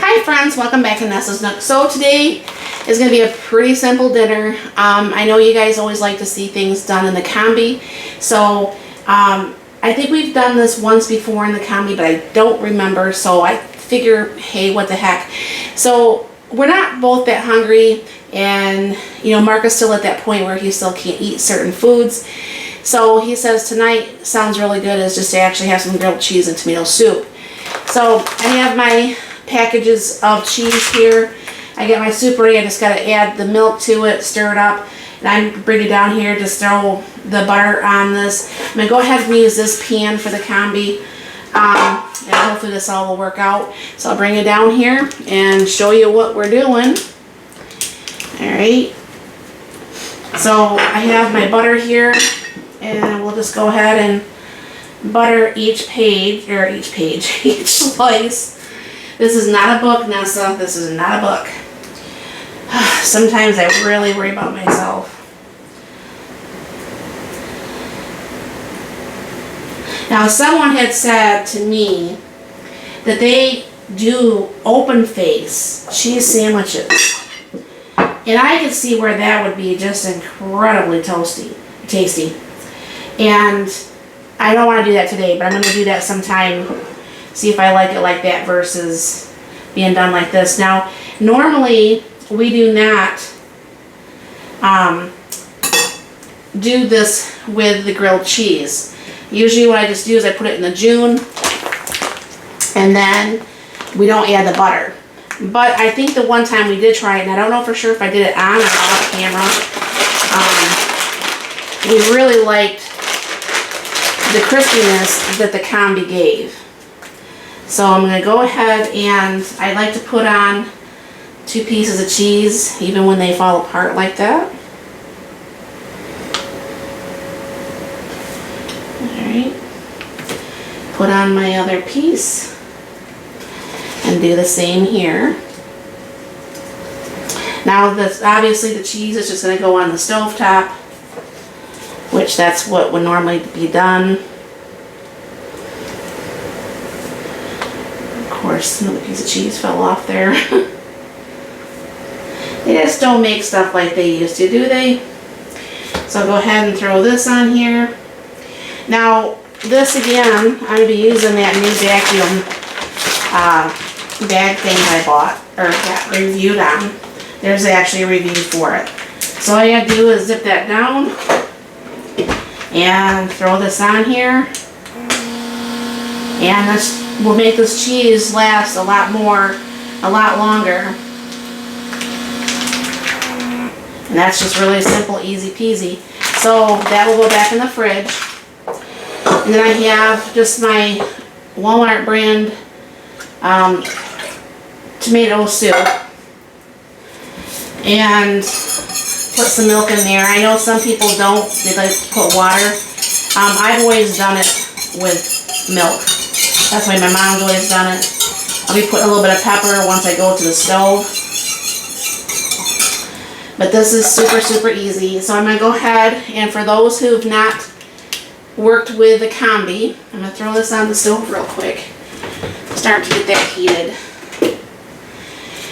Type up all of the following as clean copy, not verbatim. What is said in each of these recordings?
Hi friends, welcome back to Nessa's Nook. So today is going to be a pretty simple dinner. I know you guys always like to see things done in the Combi. So I think we've done this once before in the Combi, but I don't remember. So I figure, hey, what the heck. So we're not both that hungry, and you know, Mark is still at that point where he still can't eat certain foods. So he says tonight sounds really good is just to actually have some grilled cheese and tomato soup. So I have my packages of cheese here. I get my soup ready. I just got to add the milk to it, stir it up, and I bring it down here, just throw the butter on this. I'm going to go ahead and use this pan for the Combi, and hopefully this all will work out. So I'll bring it down here and show you what we're doing. Alright, so I have my butter here, and we'll just go ahead and butter each slice. This is not a book, Nessa. This is not a book. Sometimes I really worry about myself. Now, someone had said to me that they do open face cheese sandwiches. And I could see where that would be just incredibly tasty. And I don't want to do that today, but I'm going to do that sometime. See if I like it like that versus being done like this. Now, normally we do not do this with the grilled cheese. Usually what I just do is I put it in the June, and then we don't add the butter. But I think the one time we did try it, and I don't know for sure if I did it on or off camera, we really liked the crispiness that the Combi gave. So I'm going to go ahead, and I like to put on 2 pieces of cheese even when they fall apart like that. Alright. Put on my other piece and do the same here. Now this, obviously the cheese is just going to go on the stove top, which that's what would normally be done. Of course, another piece of cheese fell off there. They just don't make stuff like they used to, do they? So I'll go ahead and throw this on here. Now, this again, I'm going to be using that new vacuum bag thing I bought, or got reviewed on. There's actually a review for it. So all you have to do is zip that down and throw this on here. And this will make this cheese last a lot longer. And that's just really simple, easy peasy. So that will go back in the fridge. And then I have just my Walmart brand tomato soup. And put some milk in there. I know some people don't, they like to put water. I've always done it with milk. That's why my mom's always done it. I'll be putting a little bit of pepper once I go to the stove. But this is super, super easy. So I'm going to go ahead, and for those who have not worked with the Combi, I'm going to throw this on the stove real quick. Start to get that heated.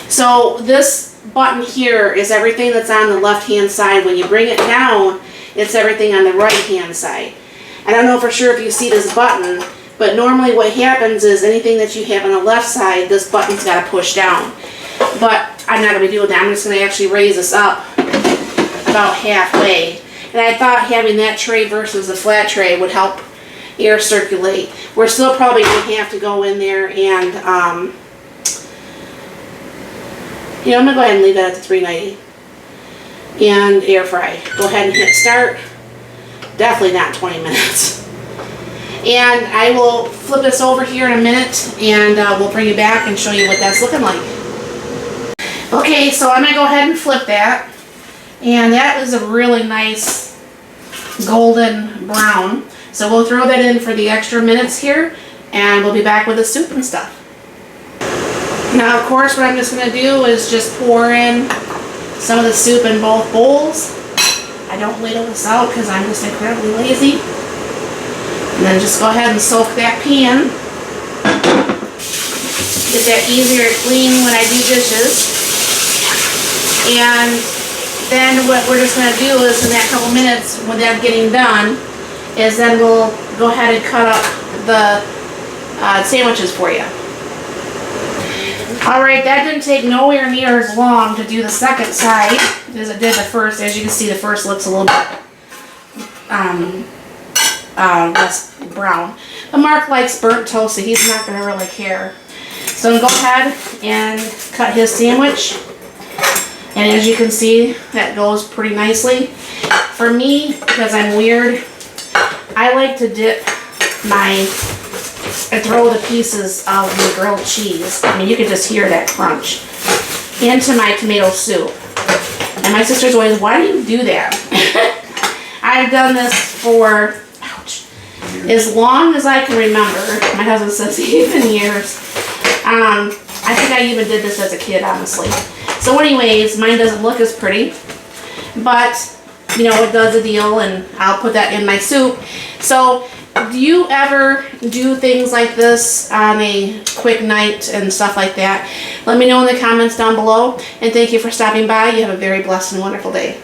So this button here is everything that's on the left-hand side. When you bring it down, it's everything on the right-hand side. I don't know for sure if you see this button, but normally what happens is anything that you have on the left side, this button's got to push down. But I'm not going to be doing that. I'm just going to actually raise this up about halfway. And I thought having that tray versus the flat tray would help air circulate. We're still probably going to have to go in there and, you know, I'm going to go ahead and leave that at the 390 and air fry. Go ahead and hit start. Definitely not 20 minutes. And I will flip this over here in a minute, and we'll bring you back and show you what that's looking like. Okay, so I'm going to go ahead and flip that. And that is a really nice golden brown. So we'll throw that in for the extra minutes here, and we'll be back with the soup and stuff. Now, of course, what I'm just going to do is just pour in some of the soup in both bowls. I don't ladle this out because I'm just incredibly lazy. And then just go ahead and soak that pan. Get that easier to clean when I do dishes. And then what we're just gonna do is in that couple minutes when that's getting done, is then we'll go ahead and cut up the sandwiches for you. Alright, that didn't take nowhere near as long to do the second side as it did the first. As you can see, the first looks a little bit less brown. But Mark likes burnt toast, so he's not going to really care. So go ahead and cut his sandwich. And as you can see, that goes pretty nicely. For me, because I'm weird, I like to dip and throw the pieces of the grilled cheese, I mean you can just hear that crunch, into my tomato soup. And my sister's always, why do you do that? I've done this for, ouch, as long as I can remember. My husband says even years. I think I even did this as a kid, honestly. So anyways, mine doesn't look as pretty, but you know, it does a deal, and I'll put that in my soup. So do you ever do things like this on a quick night and stuff like that? Let me know in the comments down below, and thank you for stopping by. You have a very blessed and wonderful day.